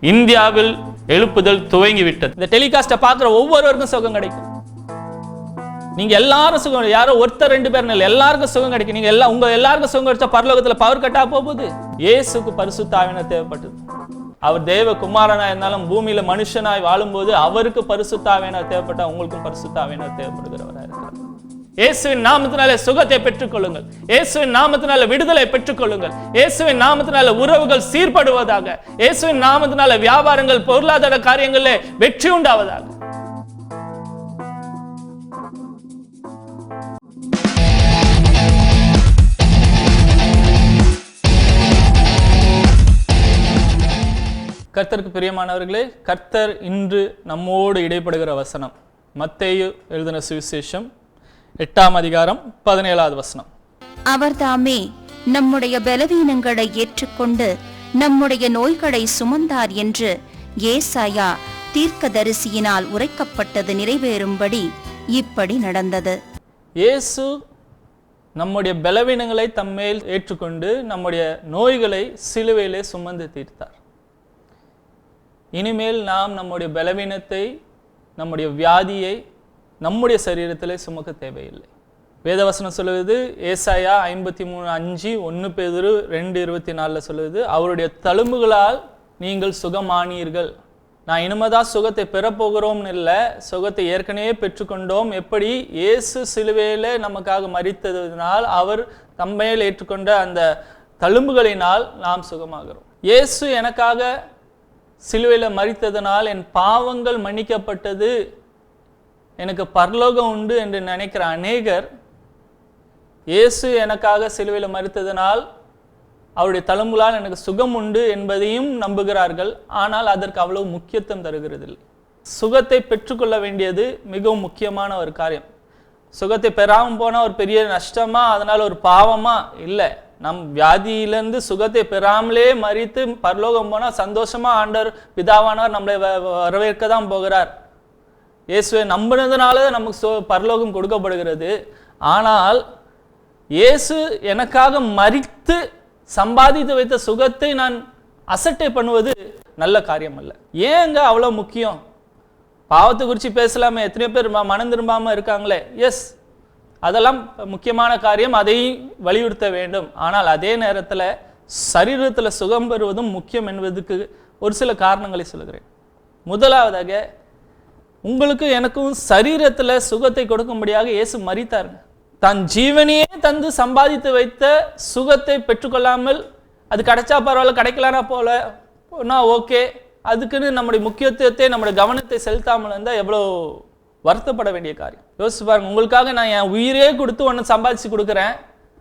இந்தியாவில் எழுப்புதல் துவங்கிவிட்டது. இந்த டெலிகாஸ்ட பார்க்குற ஒவ்வொருவருக்கும் சுகம் கிடைக்கும். நீங்க எல்லாரும் சுகம், யாரோ ஒருத்தர் 2 பேர் இல்லை, எல்லாருக்கும் சுகம் கிடைக்கும். நீங்க உங்க எல்லாருக்கும் சுகம் கிடைச்சா பரலோகத்துல பவர் கட்டா போகுது. இயேசுக்கு பரிசுத்த ஆவியானவர் தேவைப்பட்டது. அவர் தேவ குமாரனா இருந்தாலும் பூமியில மனுஷனாய் வாழும்போது அவருக்கு பரிசுத்த ஆவியானவர் தேவைப்பட்டா உங்களுக்கும் பரிசுத்த ஆவியானவர் தேவைப்படுகிறவராக இருக்கிறார். இயேசுவின் நாமத்தினால சுகத்தை பெற்றுக்கொள்ளுங்கள். இயேசுவின் நாமத்தினால விடுதலை பெற்றுக்கொள்ளுங்கள். இயேசுவின் நாமத்தினால உறவுகள் சீர்படுவதாக. இயேசுவின் நாமத்தினால வியாபாரங்கள் பொருளாதார காரியங்களிலே வெற்றி உண்டாவதாக. கர்த்தருக்கு பிரியமானவர்களே, கர்த்தர் இன்று நம்மோடு இடைப்படுகிற வசனம் மத்தேயு எழுதின சுவிசேஷம் 8ஆம் அதிகாரம் 17வது வசனம். அவர் தாமே நம்முடைய பலவீனங்களை ஏற்றுக்கொண்டு நம்முடைய நோய்களை சுமந்தார் என்று ஏசாயா தீர்க்கதரிசியினால் உரைக்கப்பட்டது நிறைவேறும்படி இப்படி நடந்தது. இயேசு நம்முடைய பலவீனங்களை தம்மேல் ஏற்றுக்கொண்டு நம்முடைய நோய்களை சிலுவையிலே சுமந்து தீர்த்தார். இனிமேல் நாம் நம்முடைய பலவீனத்தை, நம்முடைய வியாதியை நம்முடைய சரீரத்திலே சுமக்க தேவையில்லை. வேதவசனம் சொல்லுவது ஏசாயா 53:5, 1 பேதுரு 2:24 சொல்லுவது, அவருடைய தழும்புகளால் நீங்கள் சுகமானீர்கள். நான் இனிமேதான் சுகத்தை பெறப்போகிறோம்னு இல்லை, சுகத்தை ஏற்கனவே பெற்றுக்கொண்டோம். எப்படி? இயேசு சிலுவையிலே நமக்காக மரித்ததினால், அவர் தம்மேல் ஏற்றுக்கொண்ட அந்த தழும்புகளினால் நாம் சுகமாகிறோம். இயேசு எனக்காக சிலுவையில் மரித்ததனால் என் பாவங்கள் மன்னிக்கப்பட்டது, எனக்கு பரலோகம் உண்டு என்று நினைக்கிற அநேகர் இயேசு எனக்காக சிலுவையில் மரித்ததனால் அவருடைய தழும்புகளால் எனக்கு சுகம் உண்டு என்பதையும் நம்புகிறார்கள். ஆனால் அதற்கு அவ்வளவு முக்கியத்துவம் தருகிறதில்லை. சுகத்தை பெற்றுக்கொள்ள வேண்டியது மிகவும் முக்கியமான ஒரு காரியம். சுகத்தை பெறாமல் போனால் ஒரு பெரிய நஷ்டமா, அதனால் ஒரு பாவமா? இல்லை. நம் வியாதியிலிருந்து சுகத்தை பெறாமலே மறித்து பரலோகம் போனால் சந்தோஷமா ஆண்டவர் பிதாவானவர் நம்மளை வரவேற்க தான் போகிறார். இயேசுவை நம்பினதுனால நமக்கு பரலோகம் கொடுக்கப்படுகிறது. ஆனால் இயேசு எனக்காக மரித்து சம்பாதித்து வைத்த சுகத்தை நான் அசட்டை பண்ணுவது நல்ல காரியம் அல்ல. ஏங்க அவ்வளோ முக்கியம்? பாவத்தை குறித்து பேசலாமே, எத்தனையோ பேர் மனம் திரும்பாமல் இருக்காங்களே. எஸ், அதெல்லாம் முக்கியமான காரியம், அதை வலியுறுத்த வேண்டும். ஆனால் அதே நேரத்தில் சரீரத்தில் சுகம் பெறுவதும் முக்கியம் என்பதுக்கு ஒரு சில காரணங்களை சொல்கிறேன். முதலாவதாக, உங்களுக்கு எனக்கும் சரீரத்தில் சுகத்தை கொடுக்கும்படியாக இயேசு மரித்தாருங்க. தன் ஜீவனையே தந்து சம்பாதித்து வைத்த சுகத்தை பெற்றுக்கொள்ளாமல் அது கிடைச்சா பரவாயில்ல, கிடைக்கலனா போலனா ஓகே, அதுக்குன்னு நம்முடைய முக்கியத்துவத்தை, நம்முடைய கவனத்தை செலுத்தாமல் இருந்தால் எவ்வளோ வருத்தப்பட வேண்டிய காரியம். யோசிச்சு பாருங்க, உங்களுக்காக நான் என் உயிரே கொடுத்து ஒன்று சம்பாதிச்சு கொடுக்குறேன்,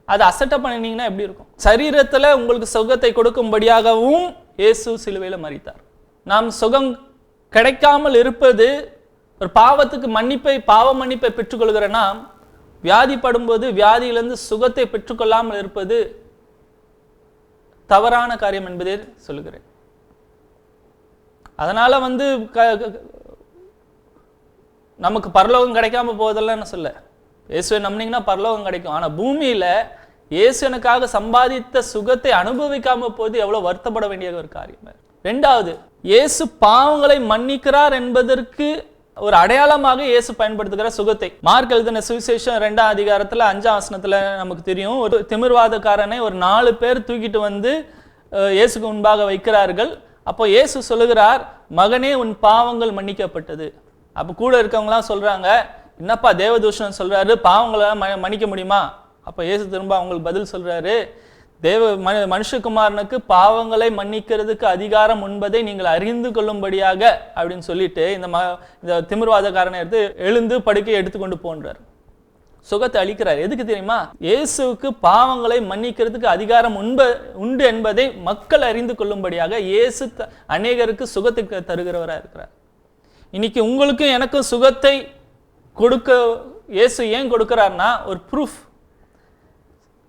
அதை அசட்டை பண்ணினீங்கன்னா எப்படி இருக்கும்? சரீரத்தில் உங்களுக்கு சுகத்தை கொடுக்கும்படியாகவும் இயேசு சிலுவையில் மரித்தார். நாம் சுகம் கிடைக்காமல் இருப்பது, ஒரு பாவத்துக்கு பாவ மன்னிப்பை பெற்றுக்கொள்கிற நாம் வியாதிப்படும்போது வியாதியிலிருந்து சுகத்தை பெற்றுக்கொள்ளாமல் இருப்பது தவறான காரியம் என்பதே சொல்லுகிறேன். அதனால நமக்கு பரலோகம் கிடைக்காம போவதெல்லாம் சொல்ல, இயேசுவை நம்பினீங்கன்னா பரலோகம் கிடைக்கும். ஆனால் பூமியில இயேசு எனக்காக சம்பாதித்த சுகத்தை அனுபவிக்காம போது எவ்வளவு வருத்தப்பட வேண்டிய ஒரு காரியம். 2வது, இயேசு பாவங்களை மன்னிக்கிறார் என்பதற்கு ஒரு அடையாளமாக இயேசு பயன்படுத்துகிற சுகத்தை. மார்க் எழுதின சுவிசேஷம் 2ஆம் அதிகாரத்துல 5ஆம் வசனத்துல நமக்கு தெரியும், ஒரு திமிர்வாதக்காரனை ஒரு 4 பேர் தூக்கிட்டு வந்து இயேசுக்கு முன்பாக வைக்கிறார்கள். அப்போ இயேசு சொல்லுகிறார், மகனே உன் பாவங்கள் மன்னிக்கப்பட்டது. அப்போ கூட இருக்கவங்களாம் சொல்றாங்க, என்னப்பா தேவதூஷணம் சொல்றாரு, பாவங்களெல்லாம் மன்னிக்க முடியுமா? அப்போ இயேசு திரும்ப அவங்களுக்கு பதில் சொல்றாரு, மனுஷகுமாரனுக்கு பாவங்களை மன்னிக்கிறதுக்கு அதிகாரம் உண்பதை நீங்கள் அறிந்து கொள்ளும்படியாக அப்படின்னு சொல்லிட்டு இந்த திமிர்வாதக்காரனை எடுத்து எழுந்து படுக்கை எடுத்துக்கொண்டு போன்றார். சுகத்தை அளிக்கிறார். எதுக்கு தெரியுமா? இயேசுவுக்கு பாவங்களை மன்னிக்கிறதுக்கு அதிகாரம் உண்டு என்பதை மக்கள் அறிந்து கொள்ளும்படியாக இயேசு அநேகருக்கு சுகத்தை தருகிறவராக இருக்கிறார். இன்னைக்கு உங்களுக்கும் எனக்கும் சுகத்தை கொடுக்க இயேசு ஏன் கொடுக்கிறார்னா, ஒரு ப்ரூஃப்.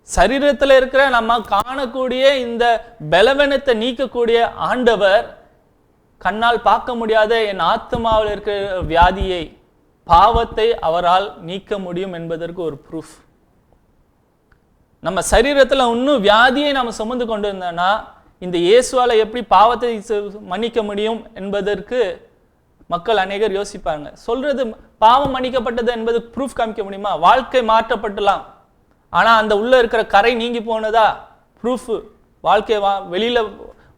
சரீரத்தில் இருக்கிற நம்ம காணக்கூடிய இந்த பலவீனத்தை நீக்கக்கூடிய ஆண்டவர் கண்ணால் பார்க்க முடியாத என் ஆத்மாவில் இருக்கிற வியாதியை, பாவத்தை அவரால் நீக்க முடியும் என்பதற்கு ஒரு ப்ரூஃப். நம்ம சரீரத்தில் இன்னும் வியாதியை நம்ம சுமந்து கொண்டு இருந்தோம்னா இந்த இயேசுவால எப்படி பாவத்தை மன்னிக்க முடியும் என்பதற்கு மக்கள் அநேகர் யோசிப்பாங்க. சொல்றது பாவம் மன்னிக்கப்பட்டது என்பது ப்ரூஃப் காமிக்க முடியுமா? வாழ்க்கை மாற்றப்படலாம், ஆனா அந்த உள்ள இருக்கிற கரை நீங்கி போனதா ப்ரூஃப்? வாழ்க்கை வெளியில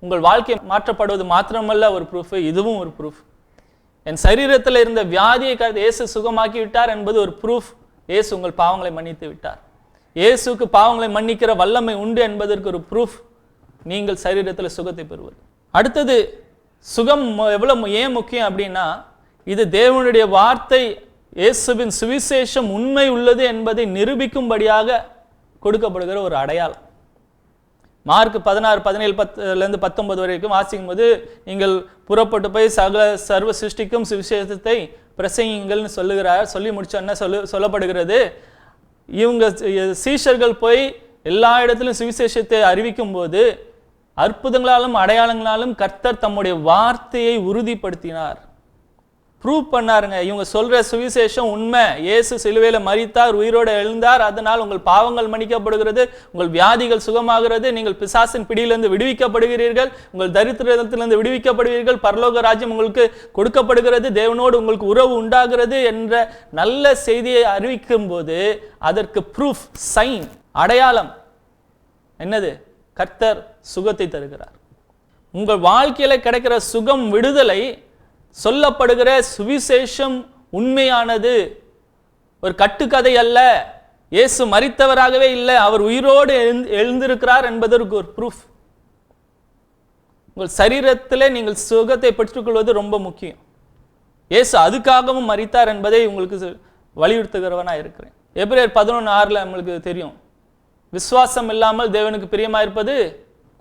உங்கள் வாழ்க்கை மாற்றப்படுவது மாத்திரமல்ல ஒரு ப்ரூஃப், இதுவும் ஒரு ப்ரூஃப். என் சரீரத்தில் இருந்த வியாதியை இயேசு சுகமாக்கி விட்டார் என்பது ஒரு ப்ரூஃப். இயேசு உங்கள் பாவங்களை மன்னித்து விட்டார். இயேசுக்கு பாவங்களை மன்னிக்கிற வல்லமை உண்டு என்பதற்கு ஒரு ப்ரூஃப் நீங்கள் சரீரத்தில் சுகத்தை பெறுவது. அடுத்தது, சுகம் எவ்வளவு ஏன் முக்கியம் அப்படின்னா, இது தேவனுடைய வார்த்தை, இயேசுவின் சுவிசேஷம் உண்மை உள்ளது என்பதை நிரூபிக்கும்படியாக கொடுக்கப்படுகிற ஒரு அடையாளம். மார்க் 16:17-19 வரைக்கும் வாசிக்கும் போது, நீங்கள் புறப்பட்டு போய் சர்வ சிருஷ்டிக்கும் சுவிசேஷத்தை பிரசங்கிங்கள்னு சொல்லுகிறார். சொல்லி முடிச்ச என்ன சொல்லப்படுகிறது, இவங்க சீஷர்கள் போய் எல்லா இடத்திலும் சுவிசேஷத்தை அறிவிக்கும் போது அற்புதங்களாலும் அடையாளங்களாலும் கர்த்தர் தம்முடைய வார்த்தையை உறுதிப்படுத்தினார், ப்ரூவ் பண்ணாருங்க. இவங்க சொல்ற சுவிசேஷம் உண்மை. இயேசு சிலுவையில மரித்தார், உயிரோடு எழுந்தார், அதனால் உங்கள் பாவங்கள் மன்னிக்கப்படுகிறது, உங்கள் வியாதிகள் சுகமாகிறது, நீங்கள் பிசாசின் பிடியிலிருந்து விடுவிக்கப்படுகிறீர்கள், உங்கள் தரித்திரத்திலிருந்து விடுவிக்கப்படுவீர்கள், பரலோக ராஜ்யம் உங்களுக்கு கொடுக்கப்படுகிறது, தேவனோடு உங்களுக்கு உறவு உண்டாகிறது என்ற நல்ல செய்தியை அறிவிக்கும் போது அதற்கு ப்ரூஃப், சைன், அடையாளம் என்னது? கர்த்தர் சுகத்தை தருகிறார். உங்கள் வாழ்க்கையில கிடைக்கிற சுகம், விடுதலை, சொல்லப்படுகிற சுவிசேஷம் உண்மையானது, ஒரு கட்டுக்கதை அல்ல. இயேசு மரித்தவராகவே இல்லை, அவர் உயிரோடு எழுந்திருக்கிறார் என்பதற்கு ஒரு ப்ரூஃப். உங்கள் சரீரத்திலே நீங்கள் சுகத்தை பெற்றுக்கொள்வது ரொம்ப முக்கியம். இயேசு அதுக்காகவும் மரித்தார் என்பதை உங்களுக்கு வலியுறுத்துகிறவனா இருக்கிறேன். எபிரேயர் 11:6 நம்மளுக்கு தெரியும், விசுவாசம் இல்லாமல் தேவனுக்கு பிரியமா இருப்பது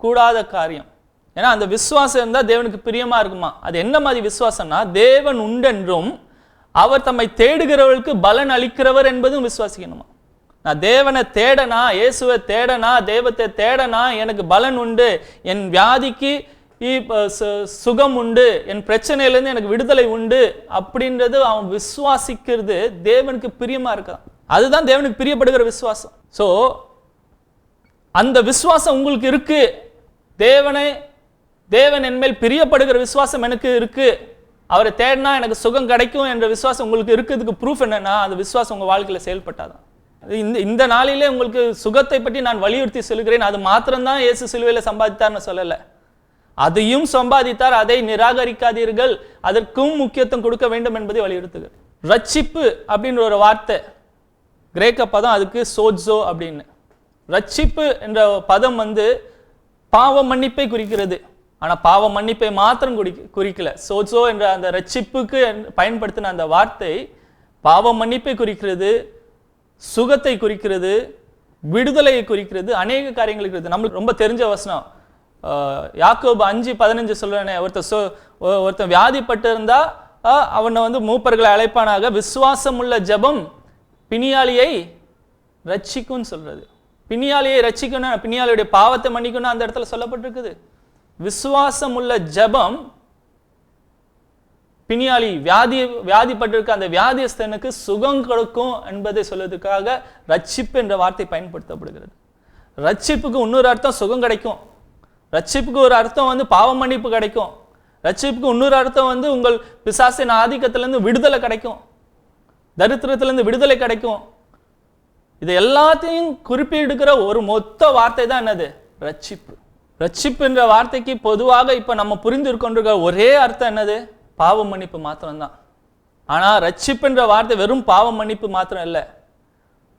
கூடாத காரியம். ஏன்னா அந்த விசுவாசம் இருந்தால் தேவனுக்கு பிரியமா இருக்குமா? அது என்ன மாதிரி விசுவாசம்னா, தேவன் உண்டென்றும் அவர் தம்மை தேடுகிறவர்களுக்கு பலன் அளிக்கிறவர் என்பதும் விசுவாசிக்கணுமா. நான் தேவனை தேடனா, இயேசுவை தேடனா, தெய்வத்தை தேடனா, எனக்கு பலன் உண்டு, என் வியாதிக்கு சுகம் உண்டு, என் பிரச்சனையிலேருந்து எனக்கு விடுதலை உண்டு அப்படின்றது அவன் விசுவாசிக்கிறது தேவனுக்கு பிரியமா இருக்கான். அதுதான் தேவனுக்கு பிரியப்படுகிற விசுவாசம். ஸோ அந்த விசுவாசம் உங்களுக்கு இருக்கு, தேவன் என்மேல் பிரியப்படுகிற விசுவாசம் எனக்கு இருக்கு, அவரை தேடினா எனக்கு சுகம் கிடைக்கும் என்ற விசுவாசம் உங்களுக்கு இருக்கிறதுக்கு ப்ரூஃப் என்னன்னா, அந்த விசுவாசம் உங்க வாழ்க்கையில செயல்பட்டாதான். இந்த நாளிலே உங்களுக்கு சுகத்தை பற்றி நான் வலியுறுத்தி சொல்கிறேன். அது மாத்திரம்தான் இயேசு சிலுவையில சம்பாதித்தார்னு சொல்லல, அதையும் சம்பாதித்தார், அதை நிராகரிக்காதீர்கள், அதற்கும் முக்கியத்துவம் கொடுக்க வேண்டும் என்பதை வலியுறுத்துகிறேன். ரட்சிப்பு அப்படின்ற ஒரு வார்த்தை, கிரேக்க பதம், அதுக்கு சோட்சோ அப்படின்னு. ரட்சிப்பு என்ற பதம் பாவ மன்னிப்பை குறிக்கிறது. ஆனா பாவ மன்னிப்பை மாத்திரம் குறிக்கல. சோட்சோ என்ற அந்த ரட்சிப்புக்கு பயன்படுத்தின அந்த வார்த்தை பாவ மன்னிப்பை குறிக்கிறது, சுகத்தை குறிக்கிறது, விடுதலையை குறிக்கிறது, அநேக காரியங்கள் இருக்கிறது. நம்மளுக்கு ரொம்ப தெரிஞ்ச வசனம் யாக்கோபு 5:15 சொல்றேனே, ஒருத்தன் வியாதிப்பட்டு இருந்தா அவனை மூப்பர்களை அழைப்பானாக, விசுவாசம் உள்ள ஜெபம் பிணியாளியை ரட்சிக்கும் சொல்றது. பிணியாளியை ரட்சிக்கணும், பிணியாளியுடைய பாவத்தை மன்னிக்கணும் அந்த இடத்துல சொல்லப்பட்டிருக்குது. விசுவாசம் உள்ள ஜெபம் பிணியாளி வியாதிப்பட்டிருக்க அந்த வியாதிஸ்தனுக்கு சுகம் கொடுக்கும் என்பதை சொல்வதற்காக ரட்சிப்பு என்ற வார்த்தை பயன்படுத்தப்படுகிறது. ரட்சிப்புக்கு இன்னொரு அர்த்தம் சுகம் கிடைக்கும், ரட்சிப்புக்கு ஒரு அர்த்தம் பாவ மன்னிப்பு கிடைக்கும், ரட்சிப்புக்கு இன்னொரு அர்த்தம் உங்கள் பிசாசின் ஆதிக்கத்திலிருந்து விடுதலை கிடைக்கும், தரித்திரத்திலிருந்து விடுதலை கிடைக்கும். இது எல்லாத்தையும் குறிப்பிடுகிற ஒரு மொத்த வார்த்தை தான் என்னது? ரட்சிப்பு. ரட்சிப்பு என்ற வார்த்தைக்கு பொதுவாக இப்ப நம்ம புரிந்து கொண்டிருக்கிற ஒரே அர்த்தம் என்னது? பாவ மன்னிப்பு மாத்திரம்தான். ஆனா ரட்சிப்பு என்ற வார்த்தை வெறும் பாவ மன்னிப்பு மாத்திரம் இல்லை,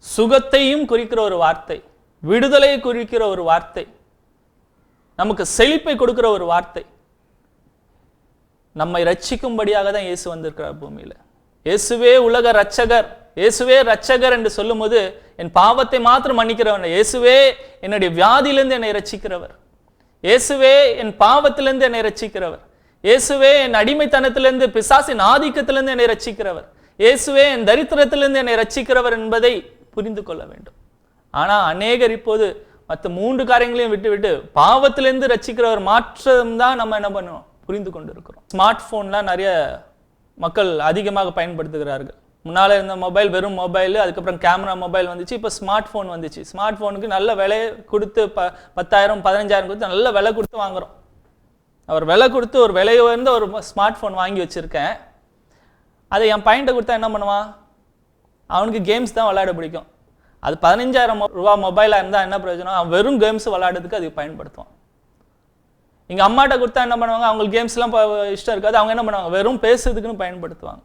சுகத்தையும் குறிக்கிற ஒரு வார்த்தை, விடுதலையை குறிக்கிற ஒரு வார்த்தை, நமக்கு செழிப்பை கொடுக்கிற ஒரு வார்த்தை. நம்மை ரட்சிக்கும்படியாக தான் இயேசு வந்திருக்கிறார் பூமியில. இயேசுவே உலக ரட்சகர், இயேசுவே ரட்சகர் என்று சொல்லும் போது என் பாவத்தை மாத்திரம் மன்னிக்கிறவன், இயேசுவே என்னுடைய வியாதியிலிருந்து என்னை ரட்சிக்கிறவர், இயேசுவே என் பாவத்திலிருந்து என்னை ரட்சிக்கிறவர், இயேசுவே என் அடிமைத்தனத்திலிருந்து பிசாசின் ஆதிக்கத்திலிருந்து என்னை ரட்சிக்கிறவர், இயேசுவே என் தரித்திரத்திலிருந்து என்னை ரட்சிக்கிறவர் என்பதை புரிந்து கொள்ள வேண்டும். ஆனா அநேகர் இப்போது மற்ற 3 காரியங்களையும் விட்டு பாவத்திலிருந்து ரட்சிக்கிறவர் மாற்றம் தான் நம்ம என்ன பண்ணுவோம் புரிந்து கொண்டு இருக்கிறோம். ஸ்மார்ட் போன்லாம் நிறைய மக்கள் அதிகமாக பயன்படுத்துகிறார்கள். முன்னால் இருந்த மொபைல் வெறும் மொபைல், அதுக்கப்புறம் கேமரா மொபைல் வந்துச்சு, இப்போ ஸ்மார்ட் ஃபோன் வந்துச்சு. ஸ்மார்ட் ஃபோனுக்கு நல்ல விலை கொடுத்து 10,000 15,000 கொடுத்து நல்ல விலை கொடுத்து வாங்குகிறோம். அவர் விலை கொடுத்து ஒரு விலை உயர்ந்த ஒரு ஸ்மார்ட் ஃபோன் வாங்கி வச்சுருக்கேன். அதை என் பையன்கிட்ட கொடுத்தா என்ன பண்ணுவான்? அவனுக்கு கேம்ஸ் தான் விளையாட பிடிக்கும். அது 15,000 ரூபா மொபைலாக இருந்தால் என்ன பிரயோஜனம்? அவன் வெறும் கேம்ஸ் விளையாடுறதுக்கு அதுக்கு பயன்படுத்துவான். எங்கள் அம்மாட்ட கொடுத்தா என்ன பண்ணுவாங்க? அவங்களுக்கு கேம்ஸ்லாம் இஷ்டம் இருக்காது. அவங்க என்ன பண்ணுவாங்க? வெறும் பேசுறதுக்குன்னு பயன்படுத்துவாங்க.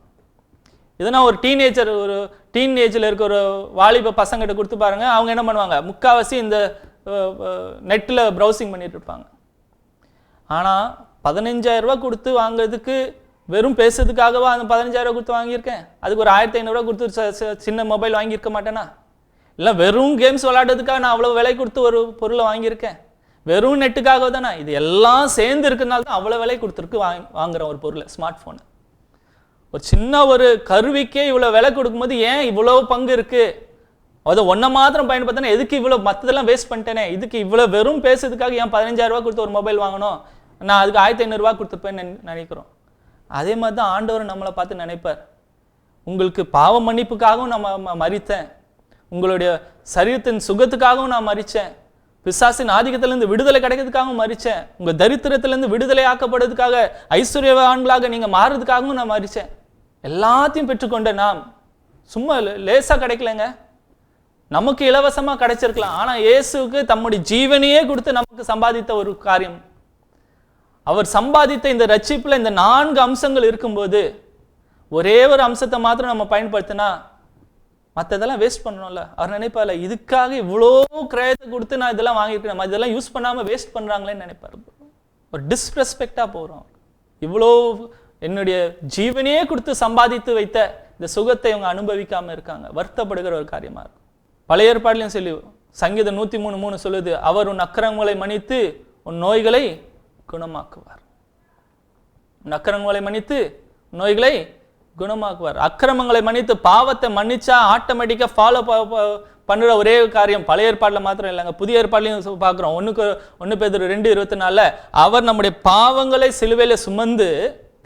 இதனால் ஒரு டீனேஜில் இருக்க ஒரு வாலிப பசங்கிட்ட கொடுத்து பாருங்கள், அவங்க என்ன பண்ணுவாங்க? முக்கால்வாசி இந்த நெட்டில் ப்ரௌசிங் பண்ணிட்டு இருப்பாங்க. ஆனால் 15,000 ரூபா கொடுத்து வாங்குறதுக்கு வெறும் பேசுறதுக்காகவா அந்த 15,000 ரூபா கொடுத்து வாங்கியிருக்கேன்? அதுக்கு ஒரு 1,500 ரூபா கொடுத்து சின்ன மொபைல் வாங்கியிருக்க மாட்டேனா? இல்லை வெறும் கேம்ஸ் விளையாடுறதுக்காக நான் அவ்வளோ விலை கொடுத்து ஒரு பொருளை வாங்கியிருக்கேன்? வெறும் நெட்டுக்காக தானே? இது எல்லாம் சேர்ந்து இருக்கிறதுனால தான் அவ்வளோ விலை கொடுத்துருக்கு வாங்குகிறேன் ஒரு பொருளை, ஸ்மார்ட் ஃபோனு. ஒரு சின்ன ஒரு கருவிக்கே இவ்வளோ விலை கொடுக்கும்போது ஏன் இவ்வளோ பங்கு இருக்குது? அதை ஒன்றை மாத்திரம் பயன்படுத்தினா எதுக்கு இவ்வளோ மற்றதெல்லாம் வேஸ்ட் பண்ணிட்டேனே? இதுக்கு இவ்வளோ வெறும் பேசுறதுக்காக ஏன் 15,000 ரூபா கொடுத்து ஒரு மொபைல் வாங்கணும்? நான் அதுக்கு 1,500 ரூபா கொடுத்துருப்பேன்னு நினைக்கிறோம். அதே மாதிரி தான் ஆண்டவர் நம்மளை பார்த்து நினைப்பார். உங்களுக்கு பாவ மன்னிப்புக்காகவும் நான் மரித்தேன், உங்களுடைய சரீரத்தின் சுகத்துக்காகவும் நான் மரித்தேன், பிசாசின் ஆதிக்கத்திலிருந்து விடுதலை கிடைக்கிறதுக்காகவும் மரித்தேன், உங்கள் தரித்திரத்திலிருந்து விடுதலை ஆக்கப்படுறதுக்காக ஐஸ்வர்யவான்களாக நீங்கள் மாறுறதுக்காகவும் நான் மரித்தேன். எல்லாத்தையும் பெற்றுக்கொண்ட நாம் சும்மா லேசாக கிடைக்கலங்க, நமக்கு இலவசமாக கிடைச்சிருக்கலாம். ஆனால் இயேசுக்கு தம்முடைய ஜீவனையே கொடுத்து நமக்கு சம்பாதித்த ஒரு காரியம். அவர் சம்பாதித்த இந்த ரட்சிப்பில் இந்த 4 அம்சங்கள் இருக்கும்போது ஒரே ஒரு அம்சத்தை மாத்திரம் நம்ம பயன்படுத்தினா மற்றதெல்லாம் வேஸ்ட் பண்ணணும்ல. அவர் நினைப்பார்ல, இதுக்காக இவ்வளோ கிரயத்தை கொடுத்து நான் இதெல்லாம் வாங்கியிருக்கேன், இதெல்லாம் யூஸ் பண்ணாமல் வேஸ்ட் பண்ணுறாங்களேன்னு நினைப்பார். ஒரு டிஸ்ரெஸ்பெக்டாக போகிறோம். இவ்வளோ என்னுடைய ஜீவனையே கொடுத்து சம்பாதித்து வைத்த இந்த சுகத்தை இவங்க அனுபவிக்காமல் இருக்காங்க, வருத்தப்படுகிற ஒரு காரியமாக இருக்கும். பழைய ஏற்பாடுலையும் சொல்லி சங்கீதம் 103:3 சொல்லுது, அவர் உன் அக்கிரமங்களை மன்னித்து உன் நோய்களை குணமாக்குவார். உன் அக்கிரமங்களை மன்னித்து நோய்களை குணமாக்குவார். அக்கிரமங்களை மன்னித்து பாவத்தை மன்னிச்சா ஆட்டோமேட்டிக்காக ஃபாலோ பண்ணுற ஒரே காரியம் பழைய ஏற்பாட்டில் மாத்திரம் இல்லைங்க, புதிய ஏற்பாட்லையும் பார்க்குறோம். 1 பேதுரு 2:24 அவர் நம்முடைய பாவங்களை சிலுவையில் சுமந்து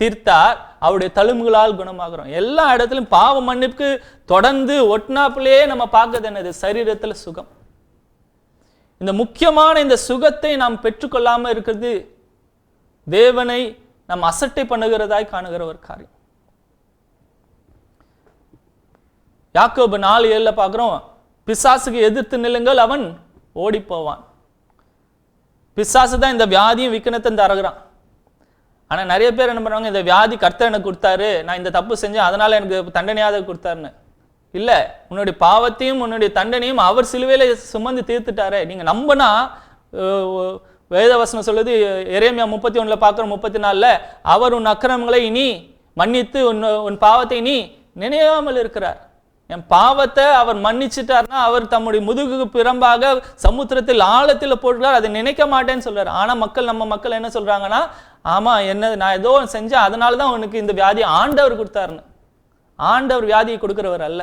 தீர்த்தார், அவருடைய தழும்புகளால் குணமாகிறோம். எல்லா இடத்துலையும் பாவ மன்னிப்புக்கு தொடர்ந்து ஒட்டினாப்பிலேயே நம்ம பார்க்கறது என்னது? சரீரத்தில் சுகம். இந்த முக்கியமான இந்த சுகத்தை நாம் பெற்றுக்கொள்ளாமல் இருக்கிறது தேவனை நாம் அசட்டை பண்ணுகிறதாய் காணுகிற ஒரு காரியம். யாக்கோபு 4:7 பார்க்கிறோம், பிசாசுக்கு எதிர்த்து நில்லுங்கள் அவன் ஓடி போவான். பிசாசு தான் இந்த வியாதியும் விக்கனத்தை தருகிறான். ஆனால் நிறைய பேர் என்ன பண்ணுவாங்க, இந்த வியாதி கர்த்தர் எனக்கு கொடுத்தாரு, நான் இந்த தப்பு செஞ்சேன் அதனால எனக்கு தண்டனையாக கொடுத்தாருன்னு. இல்லை, உன்னுடைய பாவத்தையும் உன்னுடைய தண்டனையும் அவர் சிலுவையில சுமந்து தீர்த்துட்டாரே. நீங்கள் நம்பினா வேதவசனம் சொல்லுது, எரேமியா 31 பார்க்குறோம் 34, அவர் உன் அக்கிரமங்களை இனி மன்னித்து உன் பாவத்தை இனி நினையாமல் இருக்கிறார். என் பாவத்தை அவர் மன்னிச்சுட்டார்னா அவர் தம்முடைய முதுகுக்கு பிறம்பாக சமுத்திரத்தில் ஆழத்தில் போட்டுறார், அதை நினைக்க மாட்டேன்னு சொல்றாரு. ஆனால் நம்ம மக்கள் என்ன சொல்றாங்கன்னா, ஆமா என்ன நான் ஏதோ செஞ்சேன் அதனால தான் உனக்கு இந்த வியாதியை ஆண்டவர் கொடுத்தாருன்னு. ஆண்டவர் வியாதியை கொடுக்கிறவர் அல்ல,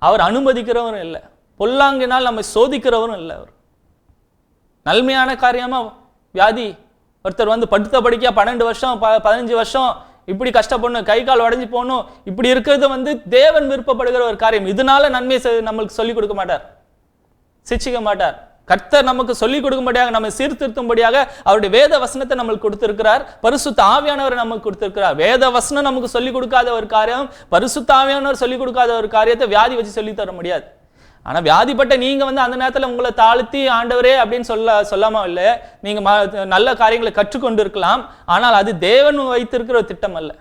அவர் அனுமதிக்கிறவரும் இல்லை, பொல்லாங்கினால் நம்ம சோதிக்கிறவரும் இல்லை. அவர் நன்மையான காரியமா வியாதி, ஒருத்தர் வந்து படுத்த படிக்க 12 வருஷம் 15 வருஷம் இப்படி கஷ்டப்படணும், கை கால் உடஞ்சி போகணும், இப்படி இருக்கிறது வந்து தேவன் விருப்பப்படுகிற ஒரு காரியம். இதனால நன்மை நம்மளுக்கு சொல்லிக் கொடுக்க மாட்டார், சிச்சிக்க மாட்டார். கர்த்தர் நமக்கு சொல்லிக் கொடுக்கும்படியாக, நம்ம சீர்திருத்தும்படியாக அவருடைய வேத வசனத்தை நம்மளுக்கு கொடுத்திருக்கிறார். பரிசுத்த ஆவியானவரை நமக்கு கொடுத்திருக்கிறார். வேத வசனம் நமக்கு சொல்லிக் கொடுக்காத ஒரு காரியம், பரிசுத்த ஆவியானவர் சொல்லிக் கொடுக்காத ஒரு காரியத்தை வியாதி வச்சு சொல்லி தர முடியாது. ஆனால் வியாதிப்பட்ட நீங்க வந்து அந்த நேரத்தில் உங்களை தாழ்த்தி ஆண்டவரே அப்படின்னு சொல்லாம இல்லை, நீங்க நல்ல காரியங்களை கற்றுக்கொண்டு இருக்கலாம். ஆனால் அது தேவன் வைத்திருக்கிற ஒரு திட்டம் அல்ல.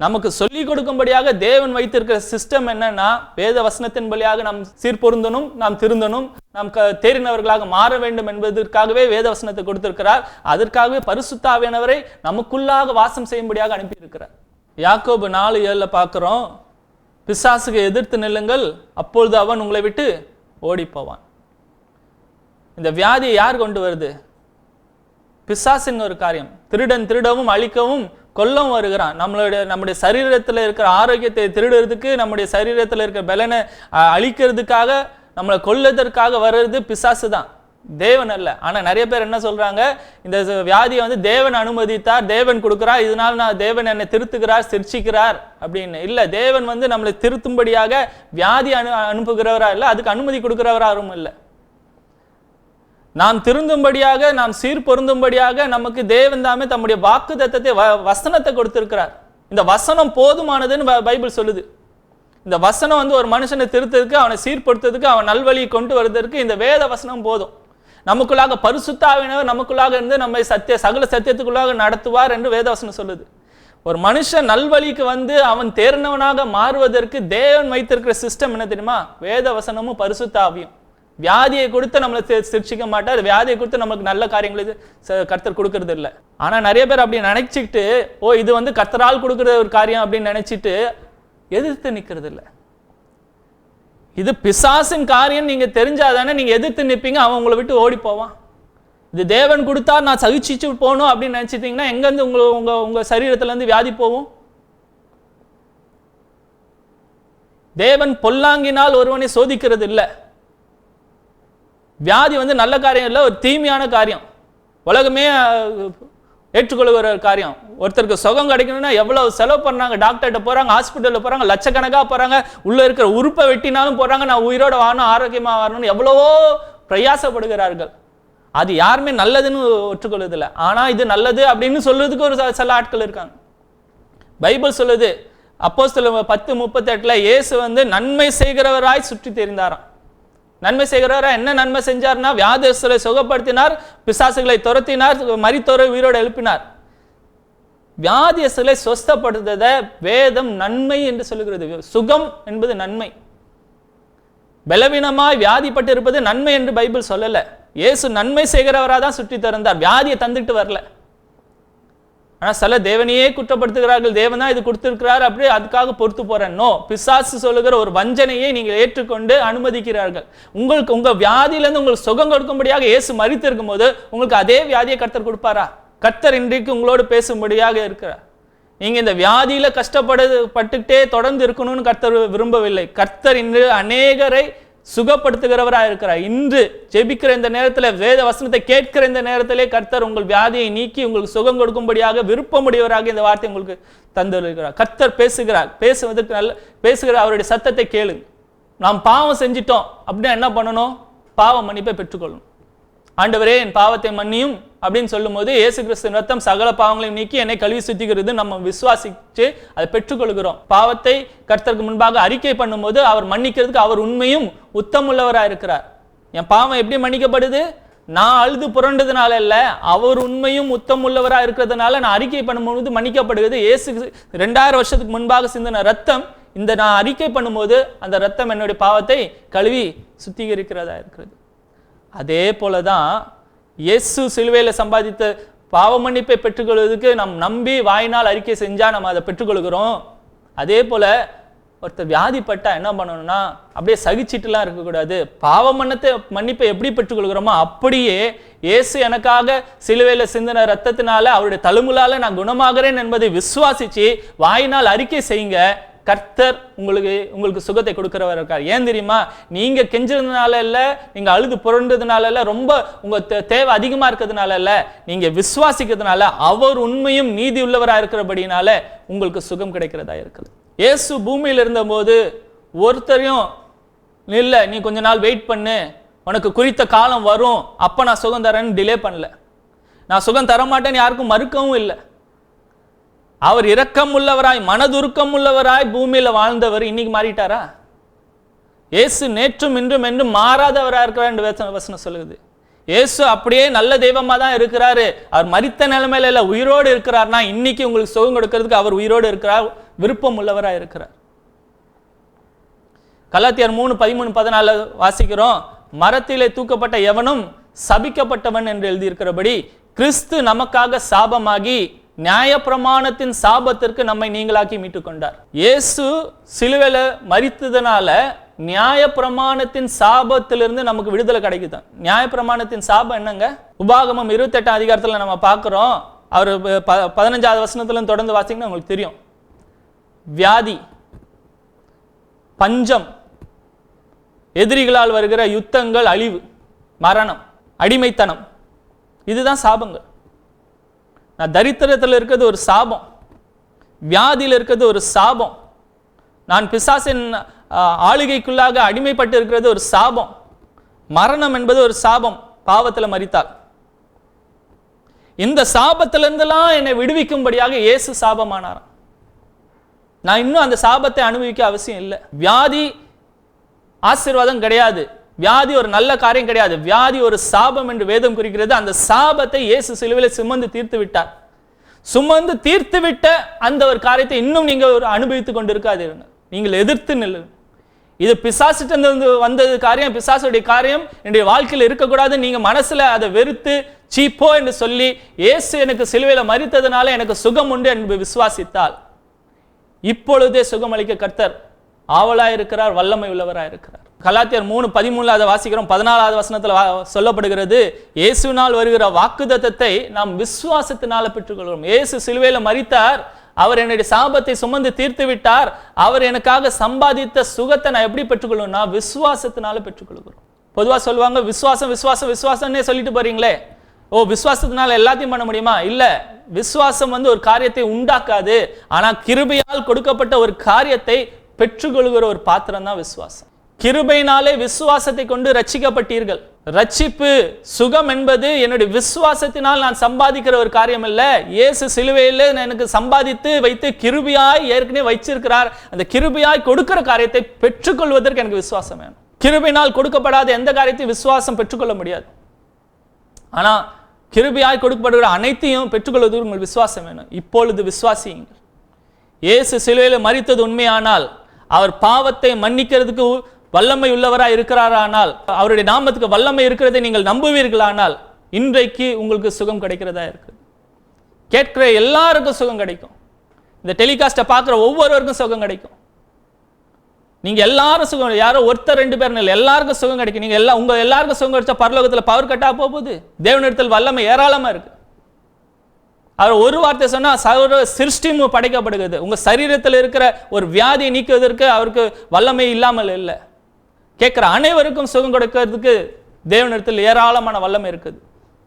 நமக்கு சொல்லிக் கொடுக்கும்படியாக தேவன் வைத்திருக்கிற சிஸ்டம் என்னன்னா, வேத வசனத்தின் வழியாக நாம் சீர்பொருந்தனும், நாம் திருந்தனும், நாம் தேறினவர்களாக மாற வேண்டும் என்பதற்காகவே வேத வசனத்தை கொடுத்திருக்கிறார். அதற்காகவே பரிசுத்த ஆவியானவரை நமக்குள்ளாக வாசம் செய்யும்படியாக அனுப்பியிருக்கிறார். யாக்கோபு 4:7 பார்க்கிறோம், பிசாசுக்கு எதிர்த்து நில்லுங்கள் அப்பொழுது அவன் உங்களை விட்டு ஓடி போவான். இந்த வியாதியை யார் கொண்டு வருது? பிசாசின் ஒரு காரியம். திருடன் திருடவும் அழிக்கவும் கொல்லவும் வருகிறான். நம்முடைய சரீரத்தில் இருக்கிற ஆரோக்கியத்தை திருடுறதுக்கு, நம்முடைய சரீரத்தில் இருக்கிற பலனை அழிக்கிறதுக்காக, நம்மளை கொல்லுவதற்காக வர்றது பிசாசு தான். தேவன் அல்ல. ஆனா நிறைய பேர் என்ன சொல்றாங்க, இந்த வியாதியை வந்து தேவன் அனுமதித்தார், தேவன் கொடுக்கிறார், இதனால நான் தேவன் என்னை திருத்துகிறார், சிரிச்சிக்கிறார் அப்படின்னு. இல்ல, தேவன் வந்து நம்மளை திருத்தும்படியாக வியாதி அனுப்புகிறவரா இல்லை, அதுக்கு அனுமதி கொடுக்கிறவராரும் இல்லை. நாம் திருந்தும்படியாக, நாம் சீர் பொருந்தும்படியாக நமக்கு தேவன் தாமே தம்முடைய வாக்கு தத்தத்தை வசனத்தை கொடுத்திருக்கிறார். இந்த வசனம் போதுமானதுன்னு பைபிள் சொல்லுது. இந்த வசனம் வந்து ஒரு மனுஷனை திருத்ததுக்கு, அவனை சீர்படுத்துறதுக்கு, அவன் நல்வழியை கொண்டு வருவதற்கு இந்த வேத வசனம் போதும். நமக்குள்ளாக பரிசுத்த ஆவியானவர் நமக்குள்ளாக இருந்து நம்மை சகல சத்தியத்துக்குள்ளாக நடத்துவார் என்று வேதவசனம் சொல்லுது. ஒரு மனுஷன் நல்வழிக்கு வந்து அவன் தேர்ந்தவனாக மாறுவதற்கு தேவன் வைத்திருக்கிற சிஸ்டம் என்ன தெரியுமா? வேத வசனமும் பரிசுத்த ஆவியும். வியாதியை கொடுத்து நம்மளை சிரிச்சிக்க மாட்டார், வியாதியை கொடுத்து நமக்கு நல்ல காரியங்களை கர்த்தர் கொடுக்கறது இல்லை. ஆனா நிறைய பேர் அப்படி நினைச்சிட்டு, ஓ இது வந்து கர்த்தரால் கொடுக்குற ஒரு காரியம் அப்படின்னு நினைச்சிட்டு எதிர்த்து நிற்கிறது இல்லை. இது பிசாசின் காரியம் நீங்க தெரிஞ்சாதானே நீங்க எதிர்த்து நிற்பீங்க, அவன் உங்களை விட்டு ஓடி போவான். இது தேவன் கொடுத்தா நான் சகிச்சிச்சு போகணும் அப்படின்னு நினைச்சிட்டீங்கன்னா எங்கேருந்து உங்க சரீரத்துல இருந்து வியாதி போகும்? தேவன் பொல்லாங்கினால் ஒருவனை சோதிக்கிறது இல்லை. வியாதி வந்து நல்ல காரியம் இல்லை, ஒரு தீமையான காரியம். உலகமே ஏற்றுக்கொள்கிற காரியம். ஒருத்தருக்கு சுகம் கிடைக்கணும்னா எவ்வளவு செலவு பண்ணாங்க, டாக்டர்கிட்ட போறாங்க, ஹாஸ்பிட்டலில் போறாங்க, லட்சக்கணக்காக போறாங்க, உள்ள இருக்கிற உறுப்பை வெட்டினாலும் போறாங்க, நான் உயிரோட வாழணும், ஆரோக்கியமா வரணும்னு எவ்வளவோ பிரயாசப்படுகிறார்கள். அது யாருமே நல்லதுன்னு ஒற்றுக்கொள்வதில்லை. ஆனா இது நல்லது அப்படின்னு சொல்றதுக்கு ஒரு சில ஆட்கள் இருக்காங்க. பைபிள் சொல்லுது, அப்போஸ்தலர் 10:38 இயேசு வந்து நன்மை செய்கிறவராய் சுற்றி தெரிந்தாராம். நன்மை செய்கிறவரா என்ன நன்மை செஞ்சார்னா, வியாதிஸ்தரை சுகப்படுத்தினார், பிசாசுகளை துரத்தினார், மரித்தோரை உயிரோடு எழுப்பினார். வியாதிஸ்தரை சொஸ்தப்படுத்தத வேதம் நன்மை என்று சொல்லுகிறது. சுகம் என்பது நன்மை. பலவீனமாய் வியாதிப்பட்டு இருப்பது நன்மை என்று பைபிள் சொல்லல. இயேசு நன்மை செய்கிறவராக தான் சுற்றி திறந்தார், வியாதியை தந்துட்டு வரல. ஆனா சில தேவனையே குற்றப்படுத்துகிறார்கள், தேவன் தான் இது கொடுத்திருக்கிறார், அப்படியே அதுக்காக பொறுத்து போறேன். நோ, பிசாசு சொல்லுகிற ஒரு வஞ்சனையை நீங்கள் ஏற்றுக்கொண்டு அனுமதிக்கிறார்கள். உங்களுக்கு உங்க வியாதியிலிருந்து உங்களுக்கு சுகம் கொடுக்கும்படியாக இயேசு மரித்திருக்கும் போது உங்களுக்கு அதே வியாதியை கர்த்தர் கொடுப்பாரா? கர்த்தர் இன்றைக்கு உங்களோடு பேசும்படியாக இருக்கிறார். நீங்க இந்த வியாதியில கஷ்டப்பட்டுட்டே தொடர்ந்து இருக்கணும்னு கர்த்தர் விரும்பவில்லை. கர்த்தர் இன்று அநேகரை சுகப்படுத்துகிறவராக இருக்கிறார். இன்று ஜெபிக்கிற இந்த நேரத்தில், வேத வசனத்தை கேட்கிற இந்த நேரத்திலே கர்த்தர் உங்கள் வியாதியை நீக்கி உங்களுக்கு சுகம் கொடுக்கும்படியாக விருப்பமுடையவராக இந்த வார்த்தை உங்களுக்கு தந்திருக்கிறார். கர்த்தர் பேசுகிறார், பேசுவதற்கு நல்ல பேசுகிற அவருடைய சத்தத்தை கேளுங்க. நாம் பாவம் செஞ்சிட்டோம் அப்படின்னா என்ன பண்ணணும்? பாவ மன்னிப்பை பெற்றுக்கொள்ளணும். ஆண்டவரே என் பாவத்தை மன்னியும் அப்படின்னு சொல்லும் போது இயேசு கிறிஸ்துவின் ரத்தம் சகல பாவங்களையும் நீக்கி என்னை கழுவி சுத்திக்கிறது நம்ம விசுவாசிச்சு அதை பெற்றுக்கொள்கிறோம். பாவத்தை கர்த்தருக்கு முன்பாக அறிக்கை பண்ணும் போது அவர் மன்னிக்கிறதுக்கு அவர் உண்மையும் உத்தமுள்ளவராக இருக்கிறார். என் பாவம் எப்படி மன்னிக்கப்படுது? நான் அழுது புரண்டதுனால இல்ல, அவர் உண்மையும் உத்தம் உள்ளவராக இருக்கிறதுனால நான் அறிக்கை பண்ணும்போது மன்னிக்கப்படுகிறது. இயேசு 2000 வருஷத்துக்கு முன்பாக சிந்தின ரத்தம், இந்த நான் அறிக்கை பண்ணும்போது அந்த ரத்தம் என்னுடைய பாவத்தை கழுவி சுத்திகரிக்கிறதா இருக்கிறது. அதே போலதான் இயேசு சிலுவையில் சம்பாதித்த பாவ மன்னிப்பை பெற்றுக்கொள்வதற்கு நாம் நம்பி வாயினால் அறிக்கை செஞ்சா நம்ம அதை பெற்றுக்கொள்கிறோம். அதே போல ஒருத்தர் வியாதிப்பட்டா என்ன பண்ணணும்னா அப்படியே சகிச்சிட்டுலாம் இருக்கக்கூடாது. பாவ மன்னிப்பை எப்படி பெற்றுக்கொள்கிறோமோ அப்படியே இயேசு எனக்காக சிலுவையில் சிந்தின ரத்தத்தினால அவருடைய தழும்புலால நான் குணமாகிறேன் என்பதை விசுவாசிச்சு வாயினால் அறிக்கை செய்யுங்க. கர்த்தர் உங்களுக்கு சுகத்தை கொடுக்கிறவர் இருக்கார். ஏன் தெரியுமா? நீங்க கெஞ்சதுனால இல்ல, நீங்க அழுது புரண்டதுனால இல்ல, ரொம்ப உங்க தேவை அதிகமா இருக்கிறதுனால இல்ல, நீங்க விசுவாசிக்கிறதுனால அவர் உண்மையும் நீதி உள்ளவராக இருக்கிறபடினால உங்களுக்கு சுகம் கிடைக்கிறதா இருக்குது. இயேசு பூமியில் இருந்தபோது ஒருத்தரையும் இல்ல நீ கொஞ்ச நாள் வெயிட் பண்ணு, உனக்கு குறித்த காலம் வரும், அப்ப நான் சுகம் தரேன்னு டிலே பண்ணல. நான் சுகம் தர மாட்டேன்னு யாருக்கும் மறுக்கவும் இல்லை. அவர் இரக்கம் உள்ளவராய் மனதுருக்கம் உள்ளவராய் பூமியில வாழ்ந்தவர் இன்னைக்கு மாறிட்டாரா? இயேசு நேற்றும் இன்றும் என்றும் மாறாதவராக இருக்கிறார் என்று வசனம் சொல்லுது. இயேசு அப்படியே நல்ல தெய்வமா தான் இருக்கிறாரு. அவர் மரித்த நிலைமையில இல்ல, உயிரோடு இருக்கிறார்னா இன்னைக்கு உங்களுக்கு சுகம் கொடுக்கிறதுக்கு அவர் உயிரோடு இருக்கிறார், விருப்பம் உள்ளவராக இருக்கிறார். கலாத்தியர் 3:13-14 வாசிக்கிறோம், மரத்திலே தூக்கப்பட்ட எவனும் சபிக்கப்பட்டவன் என்று எழுதியிருக்கிறபடி கிறிஸ்து நமக்காக சாபமாகி நியாயப்பிரமாணத்தின் சாபத்திற்கு நம்மை நீங்களாக்கி மீட்டுக் கொண்டார். இயேசு சிலுவையில மரித்ததனால நியாயப்பிரமாணத்தின் சாபத்திலிருந்து நமக்கு விடுதலை கிடைக்குது. நியாயப்பிரமாணத்தின் சாபம் என்னங்க? உபாகமம் 28 அதிகாரத்துல நம்ம பார்க்கிறோம். அவர் 15வது வசனத்துல தொடர்ந்து வாசிங்கன்னா உங்களுக்கு தெரியும். வியாதி, பஞ்சம், எதிரிகளால் வருகிற யுத்தங்கள், அழிவு, மரணம், அடிமைத்தனம், இதுதான் சாபங்கள். நான் தரித்திரத்தில் இருக்கிறது ஒரு சாபம், வியாதியில் இருக்கிறது ஒரு சாபம், நான் பிசாசின் ஆளுகைக்குள்ளாக அடிமைப்பட்டு இருக்கிறது ஒரு சாபம், மரணம் என்பது ஒரு சாபம், பாவத்தில் மரித்தால். இந்த சாபத்திலிருந்தெல்லாம் என்னை விடுவிக்கும்படியாக இயேசு சாபமானார். நான் இன்னும் அந்த சாபத்தை அனுபவிக்க அவசியம் இல்லை. வியாதி ஆசீர்வாதம் கிடையாது, வியாதி ஒரு நல்ல காரியம் கிடையாது, வியாதி ஒரு சாபம் என்று வேதம் குறிக்கிறது. அந்த சாபத்தை இயேசு சிலுவையில் சுமந்து தீர்த்து விட்டார். சுமந்து தீர்த்து விட்ட அந்த ஒரு காரியத்தை இன்னும் நீங்க அனுபவித்துக் கொண்டிருக்காதீங்க, நீங்கள் எதிர்த்து நில்லுங்க. இது பிசாசிட்ட வந்தது காரியம், பிசாசுடைய காரியம் என்னுடைய வாழ்க்கையில் இருக்கக்கூடாது. நீங்க மனசுல அதை வெறுத்து சீப்போ என்று சொல்லி இயேசு எனக்கு சிலுவையில மரித்ததுனால எனக்கு சுகம் உண்டு என்று விசுவாசித்தால் இப்பொழுதே சுகம் அளிக்க கர்த்தர் ஆவலாயிருக்கிறார், வல்லமை உள்ளவராயிருக்கிறார். கலாத்தியர் 3:13 அதை வாசிக்கிறோம். 14வது வசனத்தில் சொல்லப்படுகிறது, இயேசுனால் வருகிற வாக்குத்தத்தத்தை நாம் விசுவாசத்தினால பெற்றுக்கொள்கிறோம். இயேசு சிலுவையில மரித்தார், அவர் என்னுடைய சாபத்தை சுமந்து தீர்த்து விட்டார், அவர் எனக்காக சம்பாதித்த சுகத்தை நான் எப்படி பெற்றுக்கொள்ளணும்னா விசுவாசத்தினால பெற்றுக்கொள்கிறோம். பொதுவாக சொல்லுவாங்க விசுவாசம் விசுவாசம் விசுவாசம்னே சொல்லிட்டு போறீங்களே, ஓ விசுவாசத்தினால எல்லாத்தையும் பண்ண முடியுமா? இல்ல, விசுவாசம் ஒரு காரியத்தை உண்டாக்காது, ஆனா கிருபையால் கொடுக்கப்பட்ட ஒரு காரியத்தை பெற்றுக்கொள்கிற ஒரு பாத்திரம் தான் விசுவாசம். கிருபையினாலே விசுவாசத்தை கொண்டு ரட்சிக்கப்பட்டீர்கள். ரட்சிப்பு சுகம் என்பது என்னுடைய விசுவாசத்தினால் நான் சம்பாதிக்கிற ஒரு காரியம் இல்ல. இயேசு சிலுவையில் எனக்கு சம்பாதித்து வைத்து கிருபையாய் ஏற்கனவே வைச்சிருக்கிறார். அந்த கிருபையாய் கொடுக்கிற காரியத்தை பெற்றுக்கொள்வதற்கு எனக்கு விசுவாசம் வேணும். கிருபையினால் கொடுக்கப்படாத எந்த காரியத்தையும் விசுவாசம் பெற்றுக்கொள்ள முடியாது. ஆனா கிருபையாய் கொடுக்கப்படுகிற அனைத்தையும் பெற்றுக்கொள்வதற்கு உங்களுக்கு விசுவாசம் வேணும். இப்பொழுது விசுவாசியுங்கள். இயேசு சிலுவையில் மரித்தது உண்மையானால், அவர் பாவத்தை மன்னிக்கிறதுக்கு வல்லமை உள்ளவராய் இருக்கிறாரானால், அவருடைய நாமத்துக்கு வல்லமை இருக்கிறதை நீங்கள் நம்புவீர்களானால் இன்றைக்கு உங்களுக்கு சுகம் கிடைக்கிறதா இருக்கு. கேட்கிற எல்லாருக்கும் சுகம் கிடைக்கும். இந்த டெலிகாஸ்ட்டை பார்க்குற ஒவ்வொருவருக்கும் சுகம் கிடைக்கும். நீங்க எல்லாரும் சுகம், யாரோ ஒருத்தர் 2 பேர் இல்லை, எல்லாருக்கும் சுகம் கிடைக்கும். நீங்க உங்க எல்லாருக்கும் சுகம் கிடைச்சா பரலோகத்தில் பவர் கட்டா போகுது. தேவனிடத்தில் வல்லமை ஏராளமா இருக்கு. அவர் ஒரு வார்த்தை சொன்னா சர்வ சிருஷ்டியும் படைக்கப்படுகிறது. உங்க சரீரத்தில் இருக்கிற ஒரு வியாதியை நீக்குவதற்கு அவருக்கு வல்லமை இல்லாமல் இல்லை. கேட்கிற அனைவருக்கும் சுகம் கொடுக்கிறதுக்கு தேவனிடத்தில் ஏராளமான வல்லமை இருக்குது.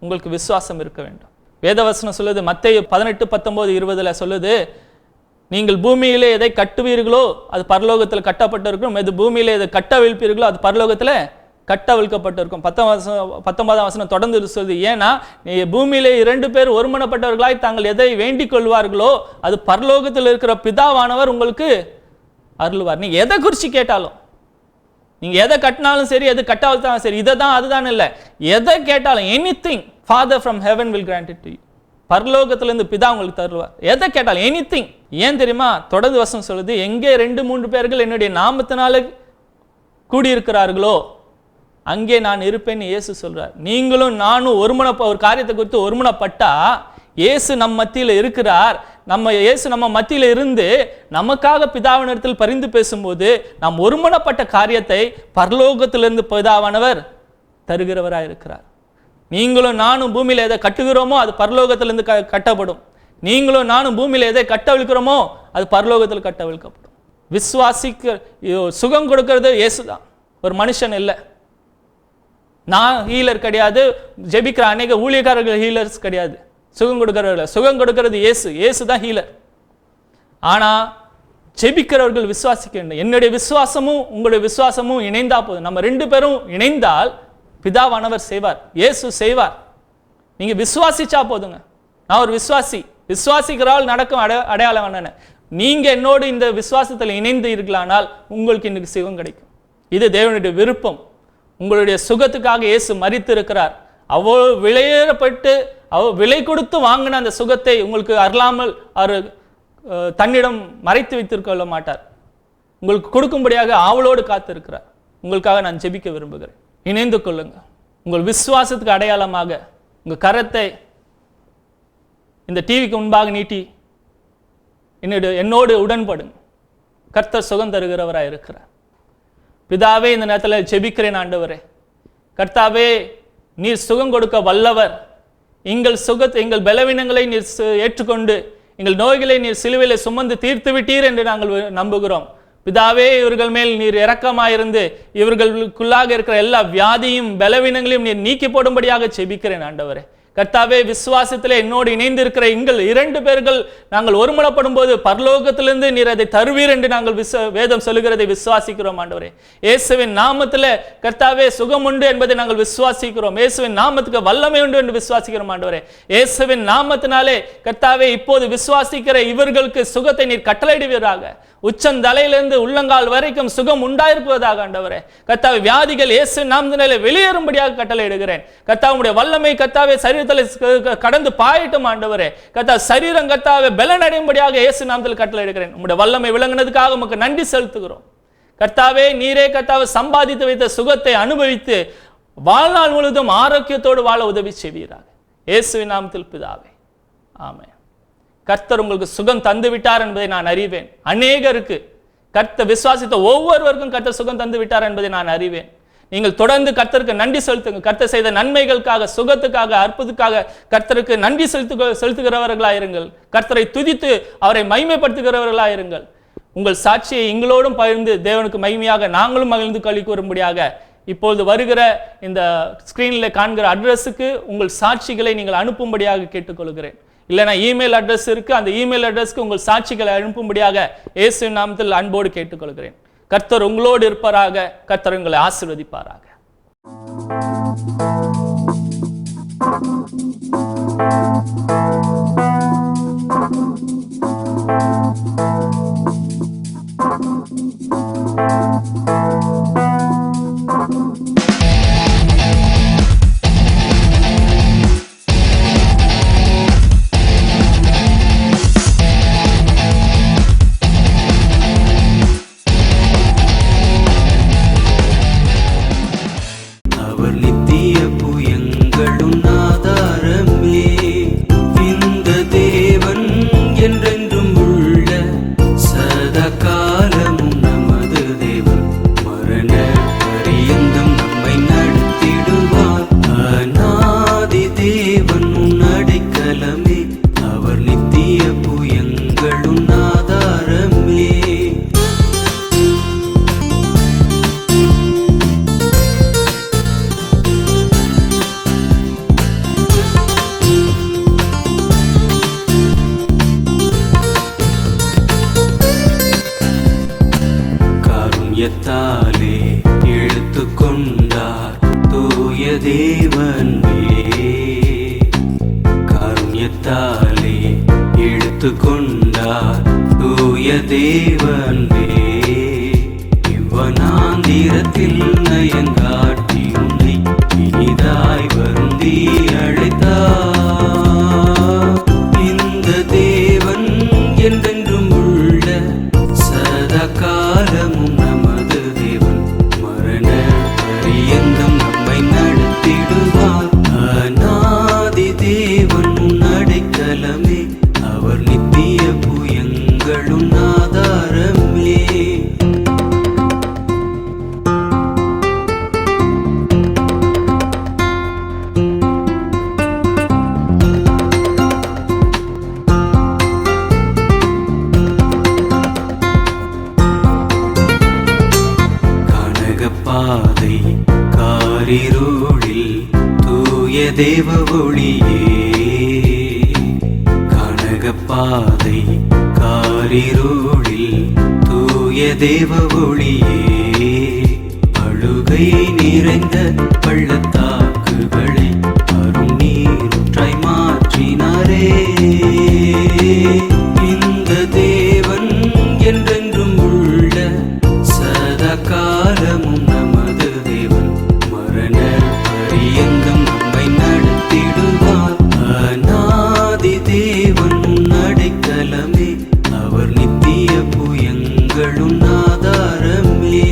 உங்களுக்கு விசுவாசம் இருக்க வேண்டும். வேதவசனம் சொல்லுது, மத்தேயு 18:19-20 சொல்லுது, நீங்கள் பூமியிலே எதை கட்டுவீர்களோ அது பரலோகத்தில் கட்டப்பட்டிருக்கும், எது பூமியிலே எதை கட்டவிழ்ப்பீர்களோ அது பரலோகத்தில் கட்டவிழ்க்கப்பட்டிருக்கும். 19ஆம் வசனம் தொடர்ந்து சொல்லுது, ஏன்னா பூமியிலே 2 பேர் ஒருமனப்பட்டவர்களாய் தாங்கள் எதை வேண்டிக் கொள்வார்களோ அது பரலோகத்தில் இருக்கிற பிதாவானவர் உங்களுக்கு அருள்வார். நீங்க எதை குறித்து கேட்டாலும், நீங்க எதை கட்டினாலும் சரி, எது கட்டாவிட்டாலும் சரி, இதை தான் அதுதான் இல்லை, எதை கேட்டாலும் anything father from heaven will grant it to you. பரலோகத்திலிருந்து பிதா உங்களுக்கு தருவார். எதை கேட்டாலும் எனிதிங். ஏன் தெரியுமா? தொடர்ந்து வசனம் சொல்லுது, எங்கே 2-3 பேர்கள் என்னுடைய நாமத்தினால கூடியிருக்கிறார்களோ அங்கே நான் இருப்பேன்னு இயேசு சொல்றார். நீங்களும் நானும் ஒரு காரியத்தை குறித்து ஒருமனப்பட்டா இயேசு நம் மத்தியில் இருக்கிறார். இயேசு நம்ம மத்தியில் இருந்து நமக்காக பிதாவினிடத்தில் பரிந்து பேசும்போது நாம் ஒருமனப்பட்ட காரியத்தை பரலோகத்திலிருந்து பிதாவானவர் தருகிறவராக இருக்கிறார். நீங்களும் நானும் பூமியில் எதை கட்டுகிறோமோ அது பரலோகத்திலிருந்து கட்டப்படும். நீங்களும் நானும் பூமியில் எதை கட்டவிழ்க்கிறோமோ அது பரலோகத்தில் கட்டவிழ்க்கப்படும். விசுவாசிக்க சுகம் கொடுக்கிறது இயேசு தான், ஒரு மனுஷன் இல்லை. நான் ஹீலர் கிடையாது, ஜெபிக்கிற அநேக ஊழியக்காரர்கள் ஹீலர்ஸ் கிடையாது, சுகம் கொடுக்கிறவர்கள். சுகம் கொடுக்கிறது இயேசு, இயேசு தான் ஹீலர். ஆனா ஜெபிக்கிறவர்கள் விசுவாசிக்க வேண்டும். என்னுடைய விசுவாசமும் உங்களுடைய விசுவாசமும் இணைந்தா போதும். நம்ம 2 பேரும் இணைந்தால் பிதாவானவர் செய்வார், இயேசு செய்வார். நீங்க விசுவாசிச்சா போதுங்க. நான் ஒரு விசுவாசி, விசுவாசிக்கிறால் நடக்கும் அடையாளம் என்னென்ன? நீங்க என்னோடு இந்த விசுவாசத்தில் இணைந்து இருக்கலானால் உங்களுக்கு இன்னைக்கு சுகம் கிடைக்கும். இது தேவனுடைய விருப்பம். உங்களுடைய சுகத்துக்காக இயேசு மரித்து இருக்கிறார். அவ்வளவு விலையேறப்பட்டு விலை கொடுத்து வாங்கின அந்த சுகத்தை உங்களுக்கு அருளாமல் அவர் தன்னிடம் மறைத்து வைத்திருக்க மாட்டார். உங்களுக்கு கொடுக்கும்படியாக ஆவலோடு காத்திருக்கிறார். உங்களுக்காக நான் ஜெபிக்க விரும்புகிறேன். இணைந்து கொள்ளுங்க. உங்கள் விசுவாசத்துக்கு அடையாளமாக உங்கள் கரத்தை இந்த டிவிக்கு முன்பாக நீட்டி என்னோடு உடன்படுங்க. கர்த்தர் சுகம் தருகிறவராக இருக்கிறார். பிதாவே, இந்த நேரத்தில் ஜெபிக்கிறேன் ஆண்டவரே. கர்த்தாவே, நீர் சுகம் கொடுக்க வல்லவர். எங்கள் பலவீனங்களை நீர் ஏற்றுக்கொண்டு எங்கள் நோய்களை நீர் சிலுவையில் சுமந்து தீர்த்து விட்டீர் என்று நாங்கள் நம்புகிறோம். பிதாவே, இவர்கள் மேல் நீர் இரக்கமாயிருந்து இவர்களுக்குள்ளாக இருக்கிற எல்லா வியாதியும் பலவீனங்களையும் நீர் நீக்கி போடும்படியாக ஜெபிக்கிறேன் ஆண்டவரே. கர்த்தாவே, விசுவாசத்திலே என்னோடு இணைந்து இருக்கிற எங்கள் 2 பேர்கள் நாங்கள் ஒருமனப்படும் போது பரலோகத்திலிருந்து நீர் அதை தருவீர் என்று நாங்கள் வேதம் சொல்லுகிறதை விசுவாசிக்கிறோம் ஆண்டவரே. இயேசுவின் நாமத்தில் கர்த்தாவே சுகம் உண்டு என்பதை நாங்கள் விசுவாசிக்கிறோம். இயேசுவின் நாமத்துக்கு வல்லமை உண்டு என்று விசுவாசிக்கிறோம் ஆண்டவரே. இயேசுவின் நாமத்தினாலே கர்த்தாவே இப்போது விசுவாசிக்கிற இவர்களுக்கு சுகத்தை நீர் கட்டளையிடுவீராக. உச்சந்தலையிலிருந்து உள்ளங்கால் வரைக்கும் சுகம் உண்டாயிருப்பதாக ஆண்டவரே. கர்த்தாவே, வியாதிகள் இயேசுவின் நாமத்தினாலே வெளியேறும்படியாக கட்டளையிடுகிறேன். கர்த்தாவுடைய வல்லமை கர்த்தாவே சரீரத்தில் கடந்து பாயட்டும் ஆண்டவரே. கர்த்தாவே, சரீரம் கர்த்தாவே பலனடையும்படியாக இயேசு நாமத்தில் கட்டளையிடுகிறேன். உம்முடைய வல்லமை விளங்கினதுக்காக உமக்கு நன்றி செலுத்துகிறோம். கர்த்தாவே, நீரே கர்த்தாவே சம்பாதித்து வைத்த சுகத்தை அனுபவித்து வாழ்நாள் முழுவதும் ஆரோக்கியத்தோடு வாழ உதவி செய்வீராக. இயேசுவின் நாமத்தில் பிதாவே, ஆமென். கர்த்தர் உங்களுக்கு சுகம் தந்து விட்டார் என்பதை நான் அறிவேன். அநேகருக்கு கர்த்தர் விசுவாசித்த ஒவ்வொருவருக்கும் கர்த்தர் சுகம் தந்து விட்டார் என்பதை நான் அறிவேன். நீங்கள் தொடர்ந்து கர்த்தருக்கு நன்றி செலுத்துங்க. கர்த்தர் செய்த நன்மைகளுக்காக, சுகத்துக்காக, அற்புதத்துக்காக கர்த்தருக்கு நன்றி செலுத்துகிறவர்களாயிருங்கள். கர்த்தரை துதித்து அவரை மகிமைப்படுத்துகிறவர்களாயிருங்கள். உங்கள் சாட்சியை எங்களோடும் பகிர்ந்து தேவனுக்கு மகிமையாக நாங்களும் மகிழ்ந்து களி கூறும்படியாக இப்பொழுது வருகிற இந்த ஸ்கிரீனில் காண்கிற அட்ரஸுக்கு உங்கள் சாட்சிகளை நீங்கள் அனுப்பும்படியாக கேட்டுக்கொள்கிறேன். இல்லைனா இமெயில் அட்ரஸ் இருக்கு, அந்த இமெயில் அட்ரஸ்க்கு உங்கள் சாட்சிகளை அனுப்பும்படியாக இயேசுவின் நாமத்தில் அன்போடு கேட்டுக்கொள்கிறேன். கர்த்தர் உங்களோடு இருப்பாராக. கர்த்தர் உங்களை ஆசீர்வதிப்பாராக. காருண்யத்தாலே இழுத்து கொண்டார் தூய தேவனே. காருண்யத்தாலே இழுத்து கொண்டார் தூய தேவனே. இவ்வனாந்திரத்தில் நயங்காட்டி உன்னை இனிதாய் வருந்தி அழைத்தார். இந்த தேவன் என்றென்றும் உள்ள சதா காலமும் நமது தேவன். மரண பரியந்தம் நம்மை நடத்திடுவார். அநாதி தேவன் அடைக்கலமே, அவர் நித்திய புயங்களும் ஆதாரமே. பாதை காரிருளில் தூய தேவ ஒளியே. கனகப்பாதை காரிருளில் தூய தேவ ஒளியே. அழுகை நிறைந்த பள்ளத்தாக்குகளை அரும் நீரூற்றாய் மாற்றினாரே. இந்த தேவன் என்றென்றும் உள்ள சதா காலமும் நமது தேவன். மரண பரியந்தம் நம்மை நடத்திடுவார். அநாதி தேவன் அடைக்கலமே, அவர் நித்திய புயங்களும் ஆதாரமே.